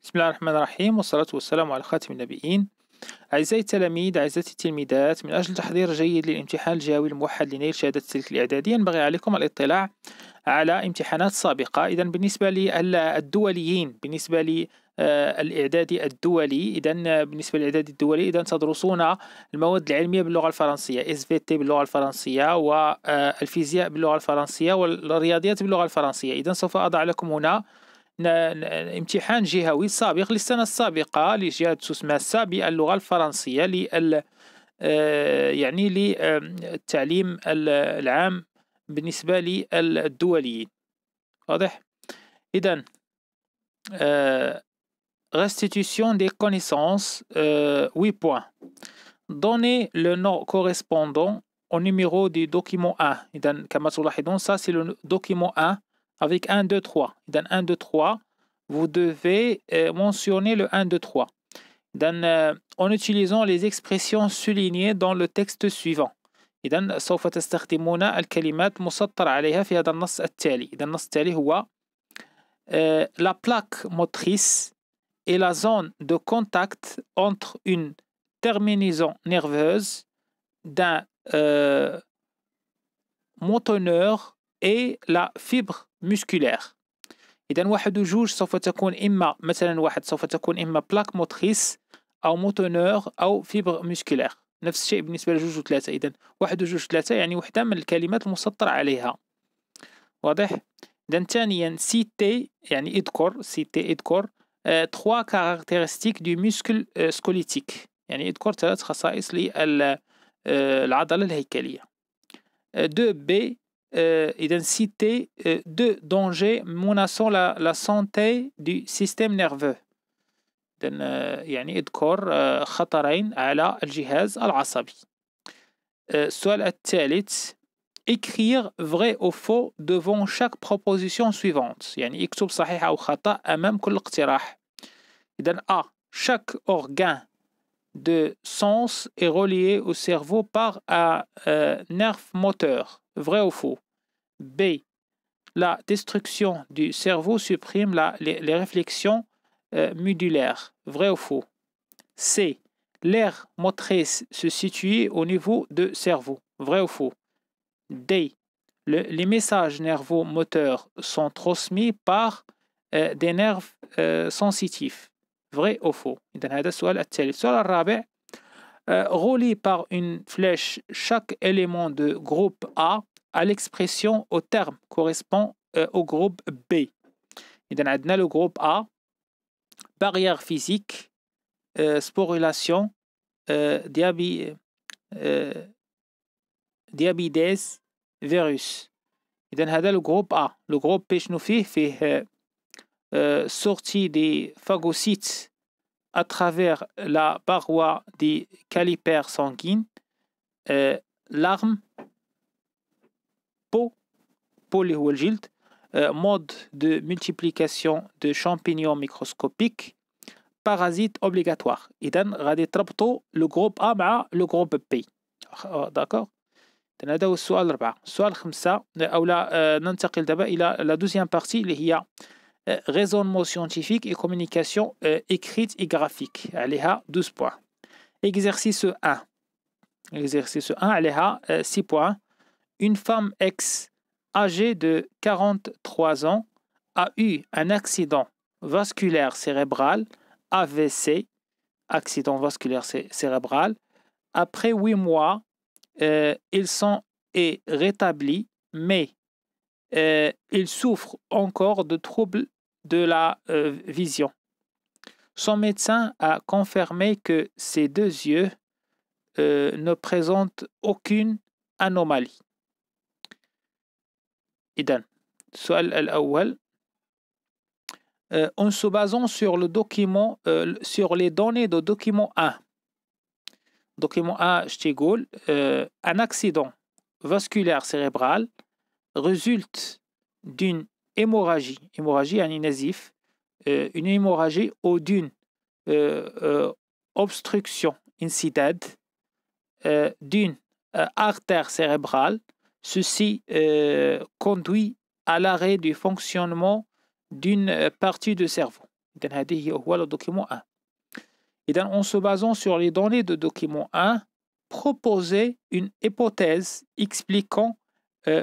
بسم الله الرحمن الرحيم والصلاة والسلام على خاتم النبيين. أعزائي التلاميذ، أعزائي التلميذات، من أجل تحضير جيد للامتحان الجهوي الموحد لنيل شهادة السلك الإعدادي ينبغي عليكم الاطلاع على امتحانات سابقة. إذا بالنسبة للدوليين، بالنسبة للإعدادي الدولي، إذا بالنسبة للإعدادي الدولي إذا تدرسون المواد العلمية باللغة الفرنسية، SVT باللغة الفرنسية، والفيزياء باللغة الفرنسية، والرياضيات باللغة الفرنسية. إذا سوف أضع لكم هنا امتحان جهوي سابق للسنة السابقة لجهة سوسماسا باللغة الفرنسية يعني للتعليم العام بالنسبة للدوليين. واضح؟ إذن restitution des connaissances, 8 points. Donnez le nom correspondant au numéro du document 1. إذن كما تلاحظون ça c'est le document 1 avec 1, 2, 3. Dans 1, 2, 3, vous devez mentionner le 1, 2, 3. En utilisant les expressions soulignées dans le texte suivant. إذن سوف تستخدمون الكلمات مسطر عليها في هذا النص التالي. إذن النص التالي هو la plaque motrice est la zone de contact entre une terminaison nerveuse d'un motoneur et la fibre musculaire. إذا واحد وجوج سوف تكون إما مثلا واحد سوف تكون إما بلاك موتريس أو موتونور أو فيبر مسكولير. نفس الشيء بالنسبة لجوج وثلاثة. إذا واحد وجوج ثلاثة يعني وحدة من الكلمات المسطر عليها. واضح؟ إذا ثانيا سيتي يعني اذكر، سيتي اذكر 3 كاركتيرستيك دو مسكل سكوليتيك، يعني اذكر 3 خصائص للعضلة الهيكلية. 2B إذا citer 2 dangers menaçant la santé du système nerveux. إذا يعني اذكر خطرين على الجهاز العصبي. السؤال الثالث écrire vrai ou faux devant chaque proposition suivante، يعني اكتب صحيح أو خطأ أمام كل اقتراح. إذا A chaque organe de sens est relié au cerveau par un nerf moteur. Vrai ou faux? B. La destruction du cerveau supprime les réflexions médulaires. Vrai ou faux? C. L'aire motrice se situe au niveau du cerveau. Vrai ou faux? D. Les messages nerveux moteurs sont transmis par des nerfs sensitifs. Vrai ou faux? إذن هذا السؤال التالي. السؤال الرابع relie par une flèche chaque élément de groupe A à l'expression au terme correspond au groupe B. إذن عندنا le groupe A barrière physique, sporulation, diabetes, virus. إذن هذا le groupe A. le groupe B شنو فيه sortie des phagocytes à travers la paroi des calipers sanguines, larmes, peau اللي هو الجلد, mode de multiplication de champignons microscopiques, parasites obligatoires. إذن غادي تربطوا le groupe A مع le groupe B. d'accord. هذا هو السؤال 4. السؤال 5 أو لا ننتقل دابا إلى la deuxième partie اللي هي raisonnement scientifique et communication écrite et graphique. عليها 12 points. Exercice 1. Exercice 1 عليها 6 points. Une femme X âgée de 43 ans a eu un accident vasculaire cérébral, AVC, accident vasculaire cérébral. Après 8 mois, ils sont rétablis, mais il souffre encore de troubles de la vision. Son médecin a confirmé que ses 2 yeux ne présentent aucune anomalie. إذن السؤال الأول en se basant sur le document sur les données de document 1. document 1 je تيقول un accident vasculaire cérébral résulte d'une hémorragie يعني نزيف, une hémorragie ou d'une obstruction انسداد d'une artère cérébrale. Ceci conduit à l'arrêt du fonctionnement d'une partie du cerveau. إذن هذه هو le document 1. إذن en se basant sur les données de document 1, proposer une hypothèse expliquant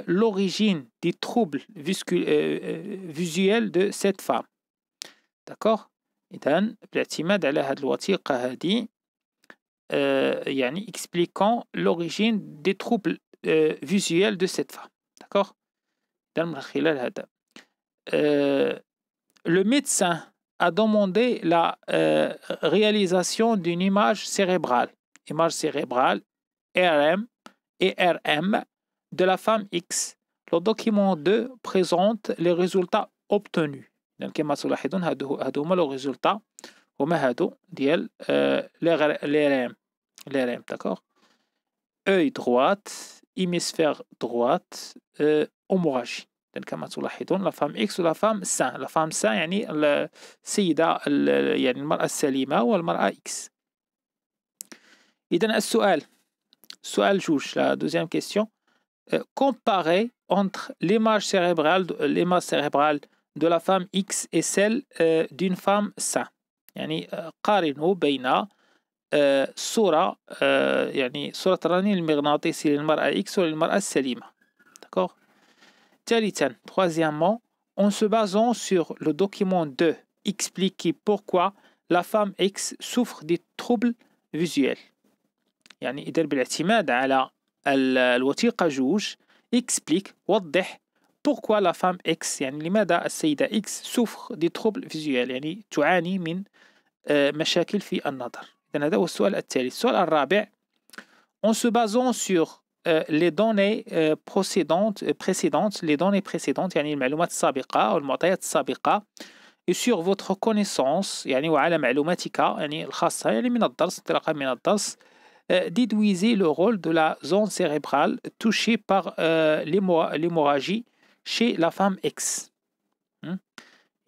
l'origine des troubles visuels de cette femme. D'accord. إذن بالاعتماد على هذه الوثيقة هذه يعني expliquant l'origine des troubles visuels de cette femme. D'accord. إذن من خلال هذا le médecin a demandé la réalisation d'une image cérébrale RM et RM de la femme X. Le document 2 présente les résultats obtenus. Donc, كما تلاحظون هادو هما les résultats هما هادو ديال les RM. D'accord. œil droite, hémisphère droite, hémorragie. كما تلاحظون la femme X و la femme sain. La femme sain يعني السيدة يعني المرأة السليمة والمرأة X. إذن السؤال جوج, la deuxième question. Comparer entre l'image cérébrale de la femme X et celle d'une femme sain. يعني قارنوا بين صورة يعني صورة الرنين المغناطيسي للمرأة X وللمرأة السليمة. D'accord. Troisièmement, en se basant sur le document 2, expliquer pourquoi la femme X souffre des troubles visuels. يعني إذا بالاعتماد على الوثيقة جوج explique وضح pourquoi la femme X يعني لماذا السيدة X souffre des troubles visuels يعني تعاني من مشاكل في النظر. إذن هذا هو السؤال التالي. السؤال الرابع, en se basant sur les données précédentes يعني المعلومات السابقة أو المعطيات السابقة et sur votre connaissance يعني وعلى معلوماتك يعني الخاصة يعني من الدرس انطلاقا من الدرس, déduisez le rôle de la zone cérébrale touchée par l'hémorragie chez la femme X.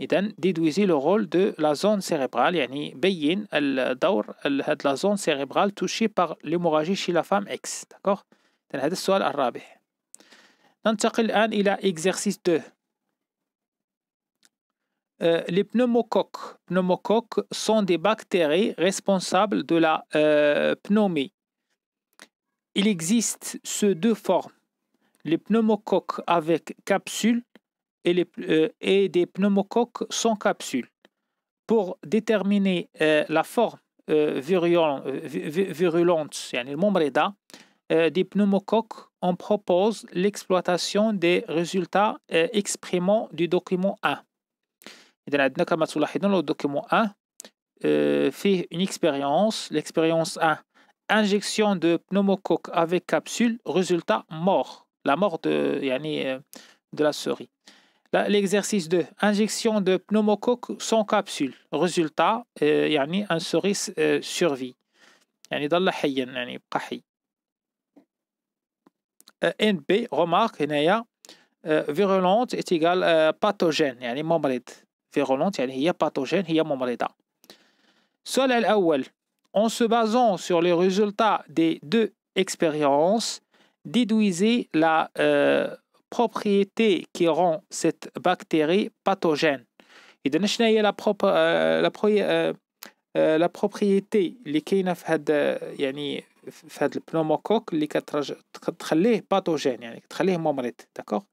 إذن déduisez le rôle de la zone cérébrale يعني بين الدور هاد la zone cérébrale touchée par l'hémorragie chez la femme X. D'accord. إذن هذا السؤال الرابع. ننتقل الآن إلى exercice 2. Les pneumocoques sont des bactéries responsables de la pneumée. Il existe ces deux formes, les pneumocoques avec capsule et des pneumocoques sans capsule. Pour déterminer la forme virulente يعني الممرضة des pneumocoques, on propose l'exploitation des résultats exprimants du document 1. إذن عندنا كما تلاحظون le document 1 فيه une expérience, l'expérience 1, injection de pneumocoque avec capsule, résultat mort, la mort de la souris. L'exercice 2, injection de pneumocoque sans capsule, résultat يعني un souris survie يعني ظل حيا يعني يبقى حي. NB, remarque هنايا virulente est égal pathogène يعني ممرض. virulente يعني هي pathogène هي ممرضة. السؤال الأول, en se basant sur les résultats des deux expériences, déduisez la propriété qui rend cette bactérie pathogène. إذا شنو هي la propriété اللي كاينة في هذا يعني في هذا البنوموكوك اللي كتخليه باثوجين يعني كتخليه ممرض. D'accord.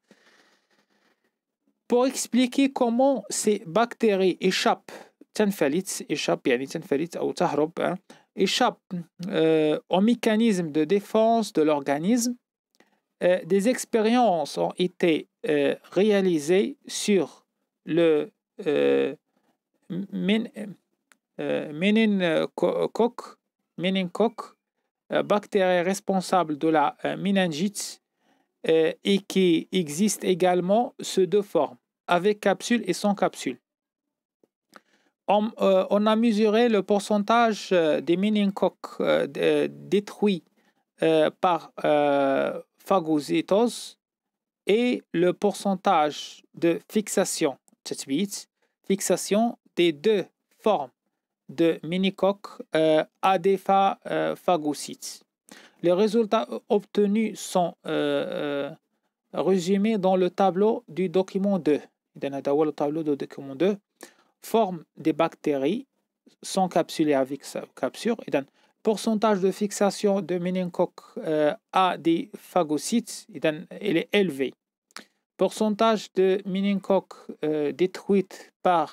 Pour expliquer comment ces bactéries échappent يعني تنفلت أو تهرب échappent au mécanisme de défense de l'organisme, des expériences ont été réalisées sur le méningocoque, bactérie responsable de la méningite, et qui existe également sous deux formes, avec capsule et sans capsule. On a mesuré le pourcentage des méningocoques détruits par phagocytose et le pourcentage de fixation des deux formes de méningocoques à des phagocytes. Les résultats obtenus sont résumés dans le tableau du document 2. إذن هذا هو le tableau du document 2. forme des bactéries sans capsule et avec capsule. Et donc, pourcentage de fixation de méningocoque à des phagocytes, il est élevé. Pourcentage de méningocoque détruite par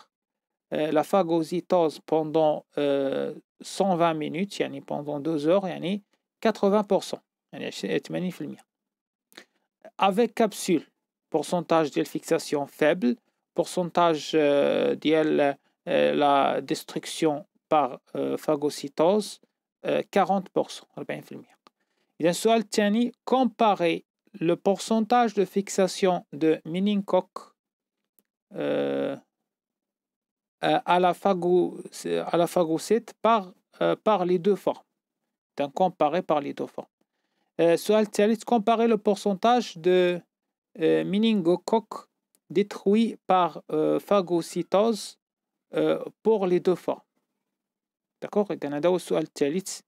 la phagocytose pendant 120 minutes, يعني pendant 2 heures, يعني 80%. يعني 80%. Avec capsule, pourcentage de fixation faible, pourcentage de la destruction par phagocytose 40%. 40%. إذا السؤال الثاني comparer le pourcentage de fixation de méningocoque à la phagocyte par les deux formes. Donc comparer par les deux formes. السؤال الثالث comparer le pourcentage de méningocoque détruit par phagocytose pour les deux formes. D'accord. إذا هذا هو السؤال الثالث.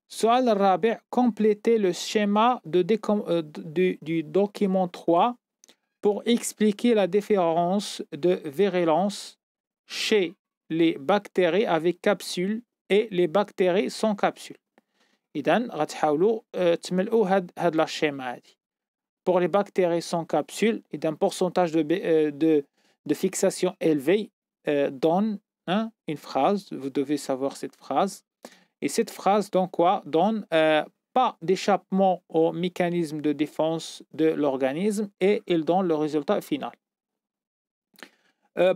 السؤال الرابع compléter le schéma du document 3 pour expliquer la différence de virulence chez les bactéries avec capsule et les bactéries sans capsule. إذن غتحاولوا تملؤوا هاد لا شيما هادي. Pour les bactéries sans capsule, إذن pourcentage de fixation élevé donne une phrase. Vous devez savoir cette phrase. Et cette phrase donne quoi? Donne pas d'échappement au mécanisme de défense de l'organisme et il donne le résultat final.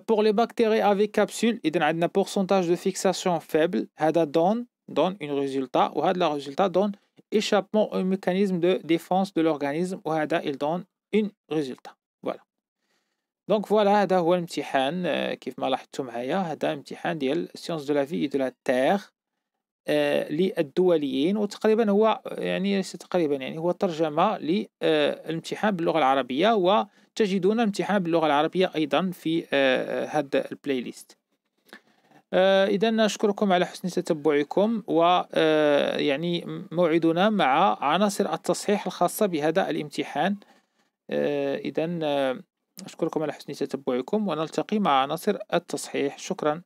Pour les bactéries avec capsule, il y a un pourcentage de fixation faible. Ça donne un résultat. Et le résultat donne échappement au mécanisme de défense de l'organisme. Et il donne un résultat. Voilà. Donc voilà, هذا هو الامتحان كيف ما لاحظتوا معايا. هذا امتحان ديال sciences de la vie et de la terre للدوليين، وتقريبا هو يعني ليس تقريبا يعني هو ترجمة للامتحان باللغة العربية، وتجدون الامتحان باللغة العربية أيضا في هذا البلاي ليست. إذا نشكركم على حسن تتبعكم، ويعني موعدنا مع عناصر التصحيح الخاصة بهذا الامتحان. إذا أشكركم على حسن تتبعكم ونلتقي مع عناصر التصحيح. شكرا.